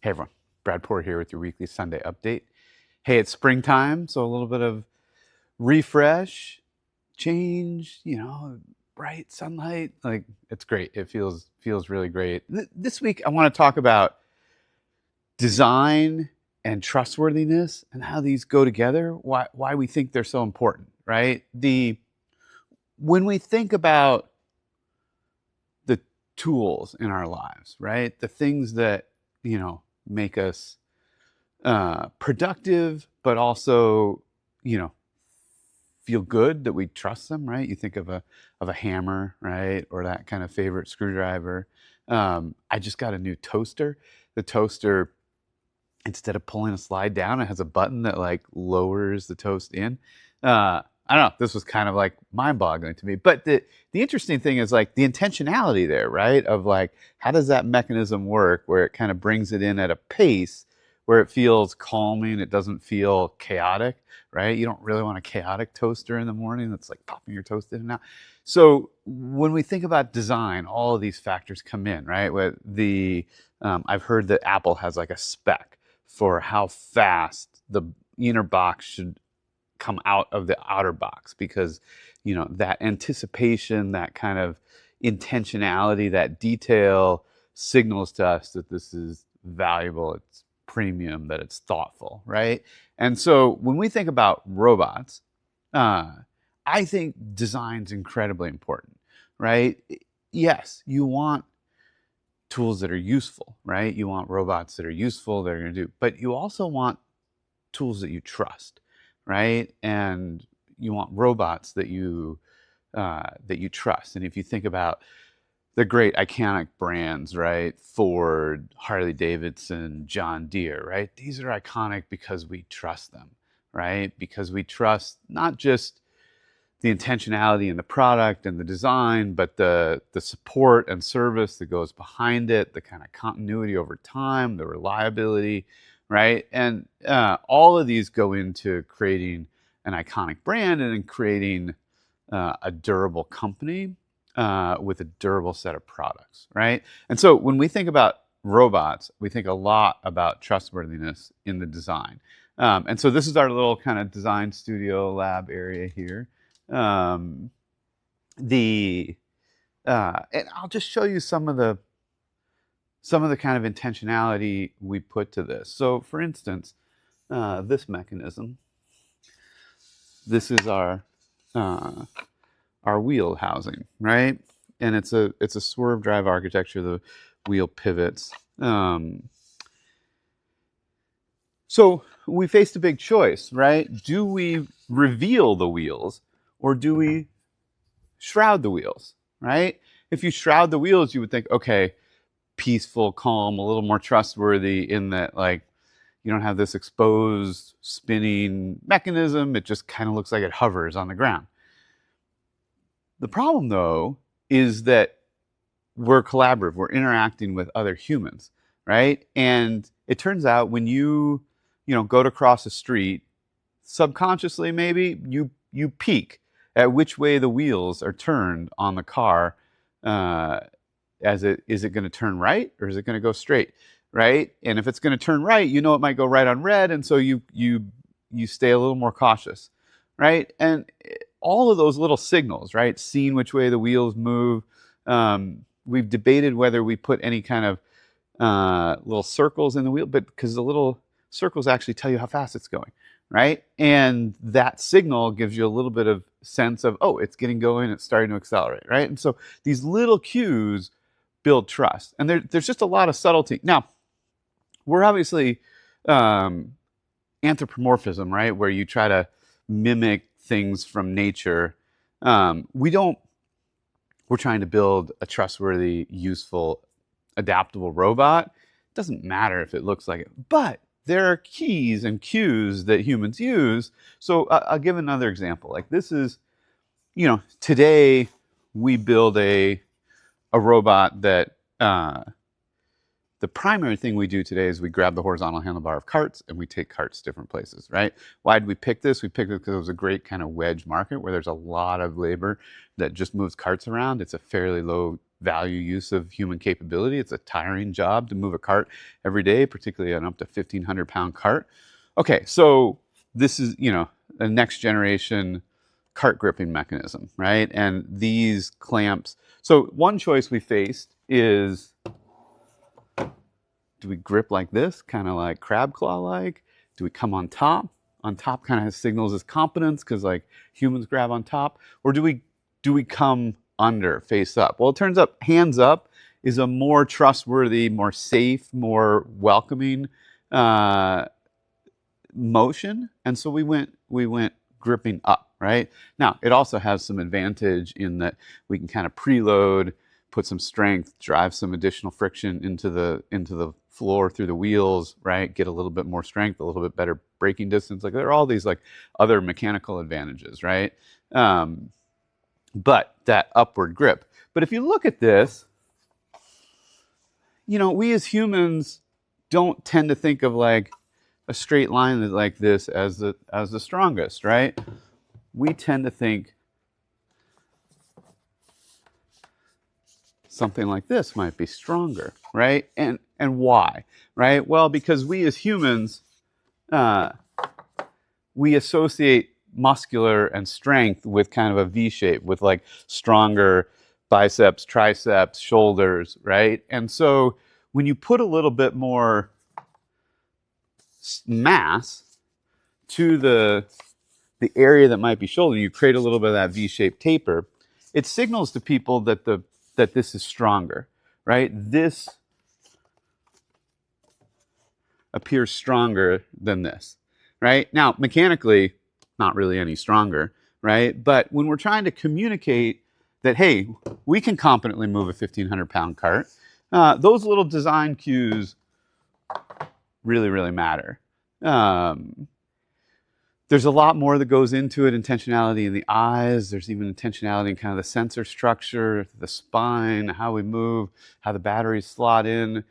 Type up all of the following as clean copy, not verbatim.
Hey everyone, Brad Poor here with your weekly Sunday update. Hey, it's springtime, so a little bit of refresh, change, bright sunlight. Like it's great. It feels really great. This week I want to talk about design and trustworthiness and how these go together, why we think they're so important, right? The When we think about the tools in our lives, right? The things that, make us productive, but also, you know, feel good that we trust them, right? You think of a hammer, right, or that kind of favorite screwdriver. I just got a new toaster. The toaster, instead of pulling a slide down, it has a button that like lowers the toast in. I don't know. This was kind of like mind-boggling to me. But the interesting thing is like the intentionality there, right? Of like how does that mechanism work, where it kind of brings it in at a pace where it feels calming, it doesn't feel chaotic, right? You don't really want a chaotic toaster in the morning that's like popping your toast in and out. So when we think about design, all of these factors come in, right? With I've heard that Apple has like a spec for how fast the inner box should come out of the outer box, because that anticipation, that kind of intentionality, that detail signals to us that this is valuable, it's premium, that it's thoughtful, right? And so when we think about robots, uh, I think design's incredibly important, right? Yes, you want tools that are useful, right? You want robots that are useful, that are going to do, but you also want tools that you trust, right? And you want robots that you trust. And if you think about the great iconic brands, right? Ford, Harley Davidson, John Deere, right? These are iconic because we trust them, right? Because we trust not just the intentionality in the product and the design, but the support and service that goes behind it, the kind of continuity over time, the reliability, right? And all of these go into creating an iconic brand and in creating a durable company with a durable set of products, right? And so when we think about robots, we think a lot about trustworthiness in the design. And so this is our little kind of design studio lab area here. Um, the And I'll just show you some of the kind of intentionality we put to this. So, for instance, this mechanism. This is uh, our wheel housing, right? And it's a swerve drive architecture. The wheel pivots. So we faced a big choice, right? Do we reveal the wheels or do we shroud the wheels, right? If you shroud the wheels, you would think, okay, peaceful, calm, a little more trustworthy in that, like, you don't have this exposed spinning mechanism. It just kind of looks like it hovers on the ground. The problem, though, is that we're collaborative, we're interacting with other humans, right? And it turns out when go to cross a street, subconsciously maybe you peek at which way the wheels are turned on the car. As it Is it going to turn right or is it going to go straight, right? And if it's going to turn right, it might go right on red, and so you stay a little more cautious, right? And all of those little signals, right? Seeing which way the wheels move. We've debated whether we put any kind of little circles in the wheel, but because the little circles actually tell you how fast it's going, right? And that signal gives you a little bit of sense of, oh, it's getting going, it's starting to accelerate, right? And so these little cues build trust, and there's just a lot of subtlety. Now, we're obviously anthropomorphism, right, where you try to mimic things from nature. We don't. We're trying to build a trustworthy, useful, adaptable robot. It doesn't matter if it looks like it, but there are keys and cues that humans use. So I'll give another example. Like this is, today we build a robot that the primary thing we do today is we grab the horizontal handlebar of carts and we take carts to different places, right? Why did we pick this? We picked it because it was a great kind of wedge market where there's a lot of labor that just moves carts around. It's a fairly low value use of human capability. It's a tiring job to move a cart every day, particularly an up to 1,500-pound cart. Okay, so this is, a next generation cart gripping mechanism, right? And these clamps. So one choice we faced is, do we grip like this, kind of like crab claw like? Do we come on top? On top kind of signals as competence because like humans grab on top, or do we come under, face up? Well, it turns out hands up is a more trustworthy, more safe, more welcoming motion, and so we went gripping up. Right now, it also has some advantage in that we can kind of preload, put some strength, drive some additional friction into the floor through the wheels, right? Get a little bit more strength, a little bit better braking distance. Like there are all these like other mechanical advantages, right? But that upward grip. But if you look at this, we as humans don't tend to think of like a straight line like this as the strongest, right? We tend to think something like this might be stronger, right? And why, right? Well, because we as humans, we associate muscular and strength with kind of a V shape, with like stronger biceps, triceps, shoulders, right? And so when you put a little bit more mass to the area that might be shoulder, you create a little bit of that V-shaped taper. It signals to people that this is stronger, right? This appears stronger than this, right? Now, mechanically, not really any stronger, right? But when we're trying to communicate that, hey, we can competently move a 1,500-pound cart, those little design cues really, really matter. There's a lot more that goes into it. Intentionality in the eyes. There's even intentionality in kind of the sensor structure, the spine, how we move, how the batteries slot in.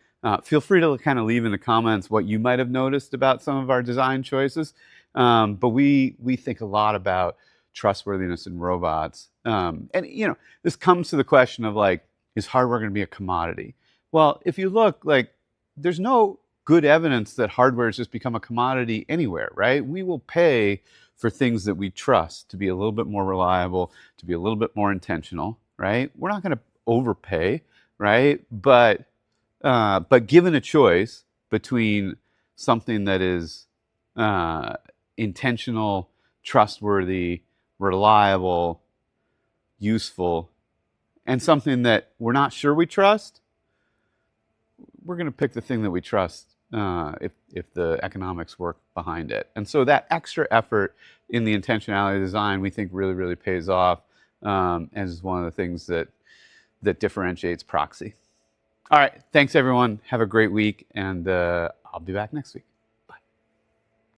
Feel free to kind of leave in the comments what you might have noticed about some of our design choices. But we think a lot about trustworthiness in robots. And this comes to the question of like, is hardware going to be a commodity? Well, if you look, like, there's no good evidence that hardware has just become a commodity anywhere, right? We will pay for things that we trust to be a little bit more reliable, to be a little bit more intentional, right? We're not going to overpay, right? But given a choice between something that is intentional, trustworthy, reliable, useful, and something that we're not sure we trust, we're going to pick the thing that we trust if the economics work behind it. And so that extra effort in the intentionality design, we think really, really pays off, and is one of the things that differentiates Proxy. All right, thanks everyone. Have a great week, and I'll be back next week.